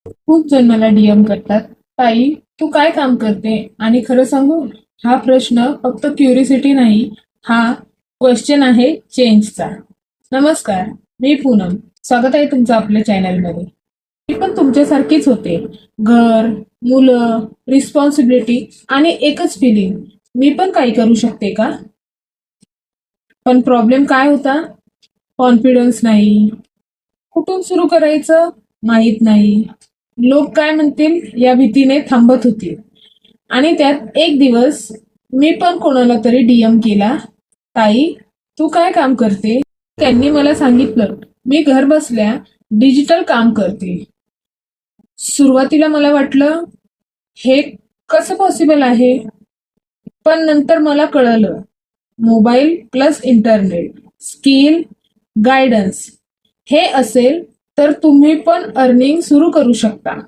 खूप जण मला डीएम करतात, ताई तू काय काम करते? आणि खरं सांगू, हा प्रश्न फक्त क्युरिसिटी नाही, हा क्वेश्चन आहे चेंजचा. नमस्कार, मी पूनम. स्वागत आहे तुमचं आपल्या चॅनलमध्ये. मी पण तुमच्यासारखीच होते. घर, मुलं, रिस्पॉन्सिबिलिटी आणि एकच फिलिंग, मी पण काही करू शकते का? पण प्रॉब्लेम काय होता? कॉन्फिडन्स नाही. कुठून सुरू करायचं माहित नाही. लोक काय म्हणतील या भीतीने थांबत होती. आणि त्यात एक दिवस मी पण कोणाला तरी डीएम केला, ताई तू काय काम करते? त्यांनी मला सांगितलं, मी घर बसल्या डिजिटल काम करते. सुरुवातीला मला वाटलं, हे कसं पॉसिबल आहे? पण नंतर मला कळलं, mobile plus internet, skill, guidance हे असेल तर तुम्ही पण अर्निंग सुरू करू शकता.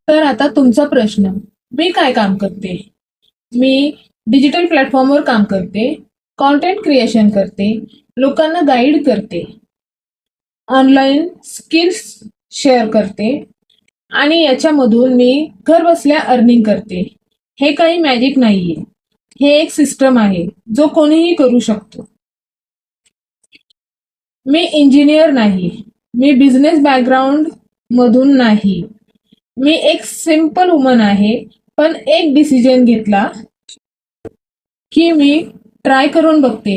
तर आता तुमचा प्रश्न, मी काय काम करते? मी डिजिटल प्लॅटफॉर्मवर काम करते, कॉन्टेंट क्रिएशन करते, लोकांना गाईड करते, ऑनलाईन स्किल्स शेअर करते आणि याच्यामधून मी घर बसल्या अर्निंग करते. हे काही मॅजिक नाहीये, हे एक सिस्टम आहे जो कोणीही करू शकतो. मी इंजिनियर नाही, मी बिझनेस बॅकग्राऊंड मधून नाही, मी एक सिंपल वुमन आहे. पण एक डिसिजन घेतला की मी ट्राय करून बघते.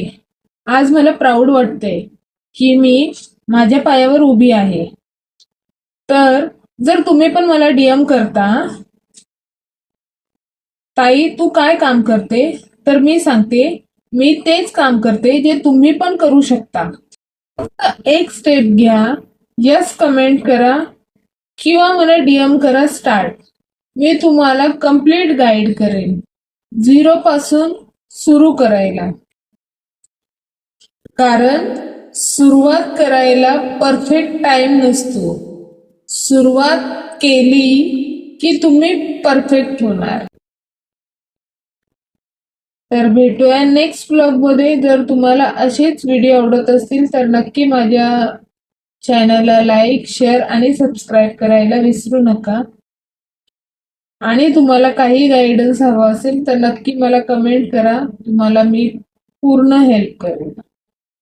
आज मला प्राऊड वाटते की मी माझ्या पायावर उभी आहे. तर जर तुम्ही पण मला डीएम करता, ताई तू काय काम करते, तर मी सांगते, मी तेच काम करते जे तुम्ही पण करू शकता. फक्त एक स्टेप घ्या, यस कमेंट करा किंवा मला डीएम करा स्टार्ट. मी तुम्हाला कम्प्लीट गाईड करेन, झिरो पासून सुरू करायला. कारण सुरुवात करायला परफेक्ट टाइम नसतो, सुरुवात केली की तुम्ही परफेक्ट होणार. तर भेटूया नेक्स्ट ब्लॉग मध्ये. जर तुम्हाला असेच व्हिडिओ आवडत असतील तर नक्की माझ्या चॅनलला लाईक, शेअर आणि सबस्क्राईब करायला विसरू नका. आणि तुम्हाला काही गाईडन्स हवा असेल तर नक्की मला कमेंट करा, तुम्हाला मी पूर्ण हेल्प करेन.